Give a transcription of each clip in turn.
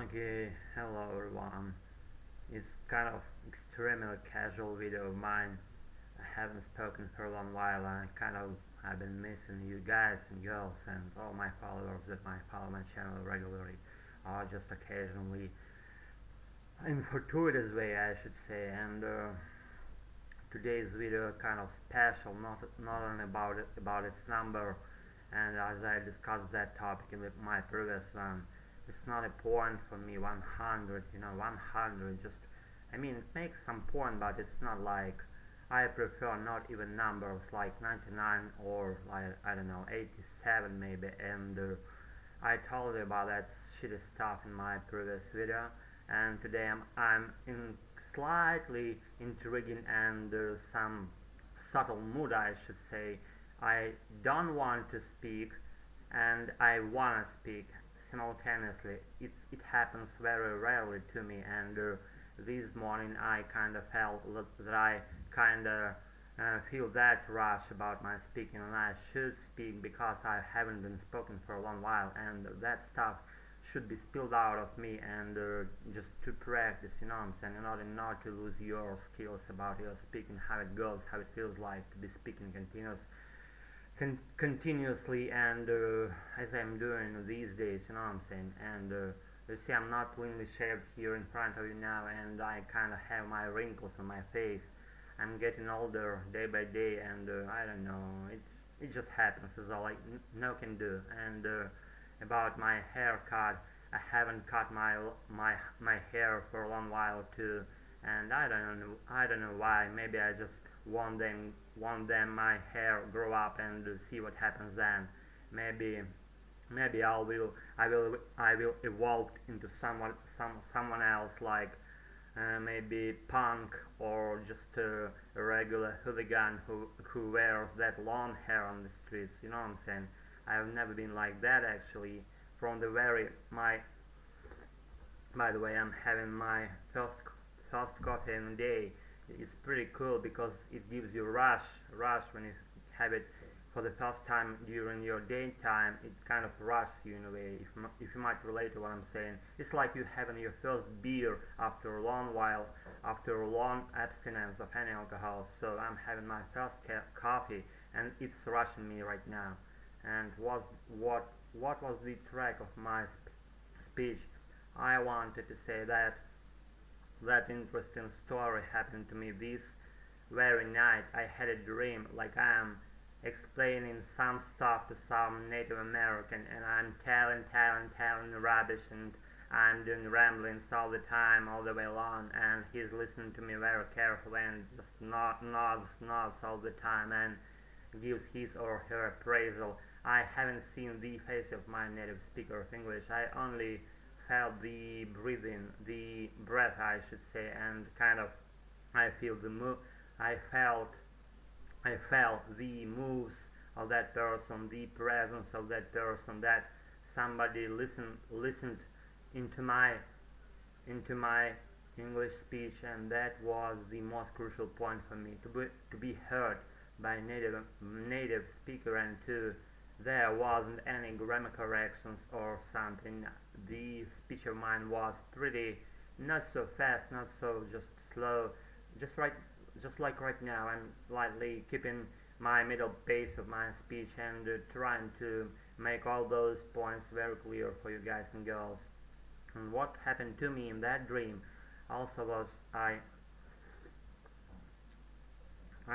Okay, hello everyone. It's kind of extremely casual video of mine. I haven't spoken for a long while. I've been missing you guys and girls and all my followers that might follow my channel regularly, or just occasionally in fortuitous way, I should say. And today's video kind of special, not only about its number, and as I discussed that topic in my previous one. It's not a point for me 100, 100 just, I mean, it makes some point, but it's not like, I prefer not even numbers like 99 or like, I don't know, 87 maybe. And I told you about that shitty stuff in my previous video, and today I'm in slightly intriguing and some subtle mood, I should say. I don't want to speak and I wanna speak simultaneously. It happens very rarely to me, and this morning I kind of felt that I kind of feel that rush about my speaking, and I should speak because I haven't been spoken for a long while, and that stuff should be spilled out of me, and just to practice, what I'm saying, in order not to lose your skills about your speaking, how it goes, how it feels like to be speaking continuously, and as I'm doing these days, what I'm saying. And you see, I'm not cleanly shaved here in front of you now, and I kind of have my wrinkles on my face. I'm getting older day by day, and I don't know, it just happens, is all I no can do. And about my haircut, I haven't cut my hair for a long while too, and I don't know why. Maybe I just want them my hair grow up and see what happens then. Maybe I will evolve into someone else, like maybe punk, or just a regular hooligan who wears that long hair on the streets. You know what I'm saying? I've never been like that actually. From the very my By the way, I'm having my first coffee in the day. It's pretty cool because it gives you rush when you have it for the first time during your daytime. It kind of rushes you in a way, if you might relate to what I'm saying. It's like you having your first beer after a long while, after a long abstinence of any alcohol. So I'm having my first coffee, and it's rushing me right now. And what was the track of my speech? I wanted to say that interesting story happened to me this very night. I had a dream like I am explaining some stuff to some Native American, and I'm telling rubbish, and I'm doing ramblings all the time, all the way along, and he's listening to me very carefully and just nods all the time and gives his or her appraisal. I haven't seen the face of my native speaker of English. I only felt the breathing, the breath, I should say, and kind of I feel the I felt the moves of that person, the presence of that person, that somebody listened into my English speech, and that was the most crucial point for me, to be heard by native speaker, and there wasn't any grammar corrections or something. The speech of mine was pretty, not so fast, not so just slow, just like right now. I'm lightly keeping my middle pace of my speech, and trying to make all those points very clear for you guys and girls. And what happened to me in that dream also was I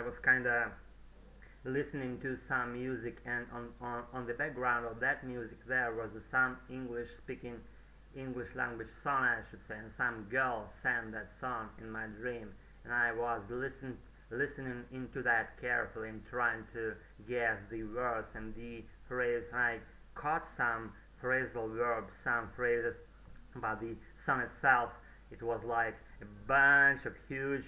was kinda listening to some music, and on the background of that music there was some English language song, I should say, and some girl sang that song in my dream, and I was listening into that carefully and trying to guess the words and the phrase, and I caught some phrasal verbs, some phrases, but the song itself, it was like a bunch of huge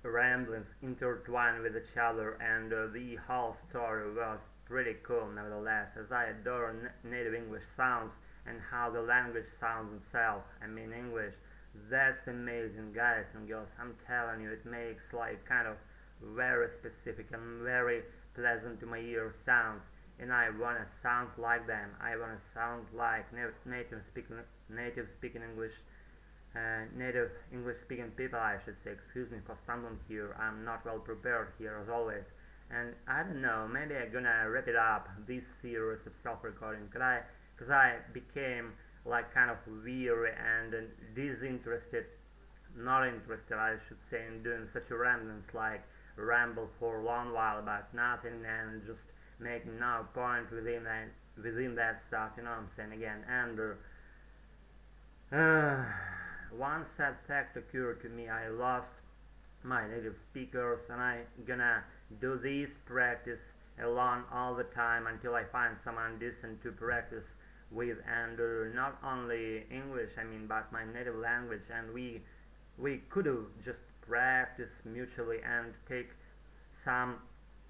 ramblings intertwined with each other, and the whole story was pretty cool nevertheless, as I adore native English sounds and how the language sounds itself. I mean, English, that's amazing, guys and girls. I'm telling you, it makes like kind of very specific and very pleasant to my ear sounds. and I wanna sound like them. I wanna sound like native speaking English, native English speaking people, I should say. Excuse me for stumbling here. I'm not well prepared here as always. And I don't know, maybe I'm gonna wrap it up this series of self-recording, cause I became like kind of weary and disinterested, not interested, I should say, in doing such a ramblings, like ramble for a long while about nothing and just making no point within that stuff. You know what I'm saying again? And one sad fact occurred to me. I lost my native speakers, and I gonna do this practice alone all the time until I find someone decent to practice with, and not only English, I mean, but my native language. And we could have just practice mutually and take some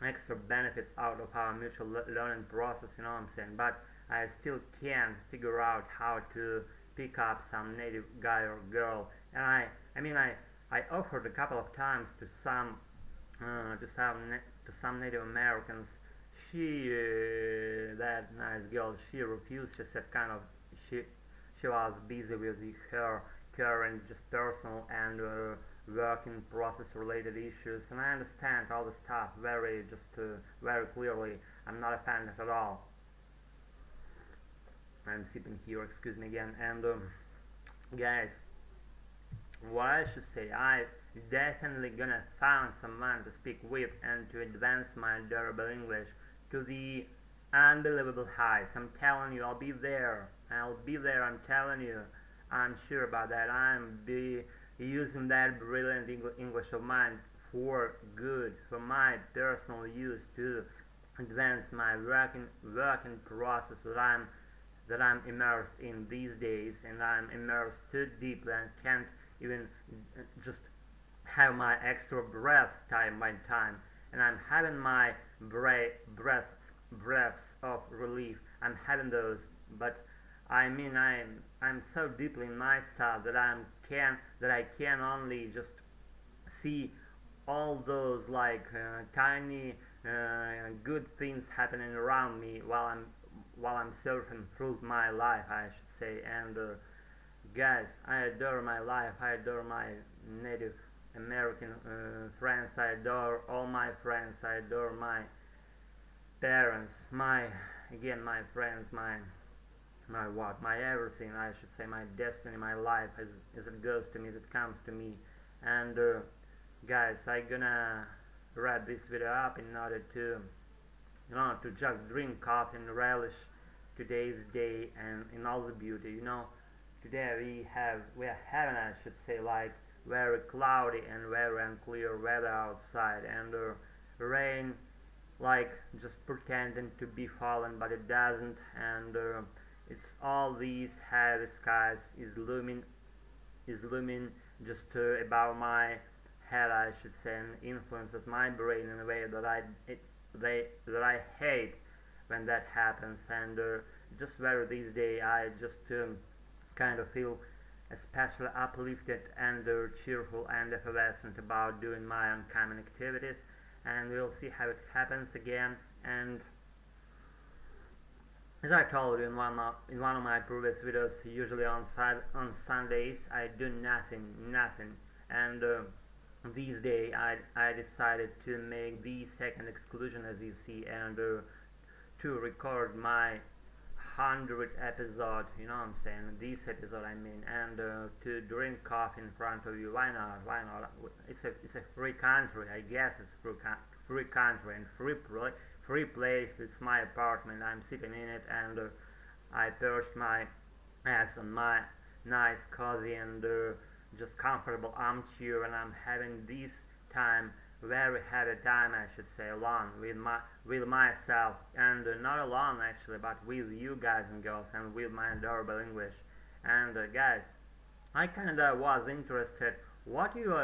extra benefits out of our mutual learning process, you know what I'm saying? But I still can't figure out how to pick up some native guy or girl. And I offered a couple of times to some Native Americans. That nice girl, she refused. She said kind of she was busy with her current just personal and working process related issues, and I understand all the stuff very clearly. I'm not a fan of it at all. I'm sipping here, excuse me again. And guys, what I should say, I definitely gonna find someone to speak with and to advance my durable English to the unbelievable heights. I'm telling you, I'll be there. I'm telling you. I'm sure about that. I'm be using that brilliant English of mine for good, for my personal use, to advance my working process that I'm immersed in these days, and I'm immersed too deeply and can't even just have my extra breath time by time, and I'm having my breaths of relief. I'm having those, but I mean, I'm so deeply in my stuff that I can only just see all those like tiny good things happening around me while I'm surfing through my life, I should say. And guys, I adore my life. I adore my Native American friends. I adore all my friends. I adore my parents. My friends. My everything, I should say, my destiny, my life, as it goes to me, as it comes to me. And guys, I'm gonna wrap this video up in order to just drink coffee and relish today's day and in all the beauty. Today we are having, I should say, like very cloudy and very unclear weather outside, and rain like just pretending to be falling, but it doesn't. And it's all these heavy skies is looming just above my head, I should say, and influences my brain in a way that I hate when that happens. And just very these days I just kind of feel especially uplifted and cheerful and effervescent about doing my oncoming activities, and we'll see how it happens again. And as I told you in one of my previous videos, usually on Sundays I do nothing, and these days I decided to make the second exclusion, as you see, and to record my 100th episode, you know what I'm saying, this episode I mean, and to drink coffee in front of you. Why not? It's a free country, I guess. It's free country and free place. It's my apartment. I'm sitting in it, and I perched my ass on my nice, cozy, and just comfortable armchair, and I'm having this time, very happy time, I should say, alone with myself, and not alone actually, but with you guys and girls, and with my adorable English. And guys, I kinda was interested what you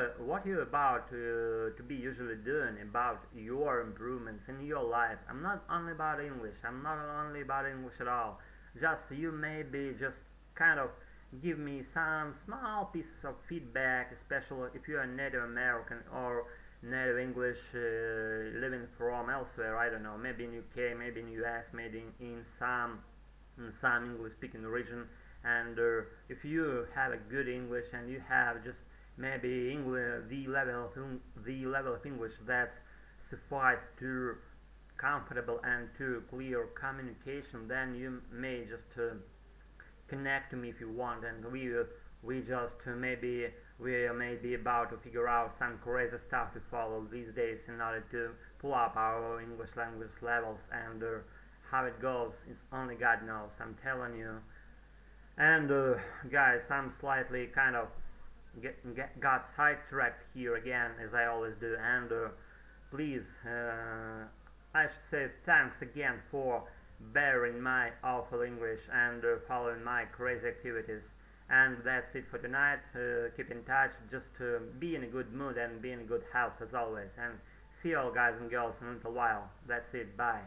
about to be usually doing about your improvements in your life. I'm not only about English. I'm not only about English at all. Just you maybe just kind of give me some small pieces of feedback, especially if you're a Native American, or native English living from elsewhere, I don't know, maybe in UK, maybe in US, maybe in some English speaking region. And if you have a good English and you have just maybe English, the level of English that's suffice to comfortable and to clear communication, then you may just connect to me if you want, and we just we may be about to figure out some crazy stuff to follow these days in order to pull up our English language levels. And how it goes, it's only God knows, I'm telling you. And guys, I'm slightly kind of got sidetracked here again, as I always do. And please, I should say thanks again for bearing my awful English and following my crazy activities. And that's it for tonight. Keep in touch, just be in a good mood and be in good health as always. And see you all, guys and girls, in a little while. That's it, bye.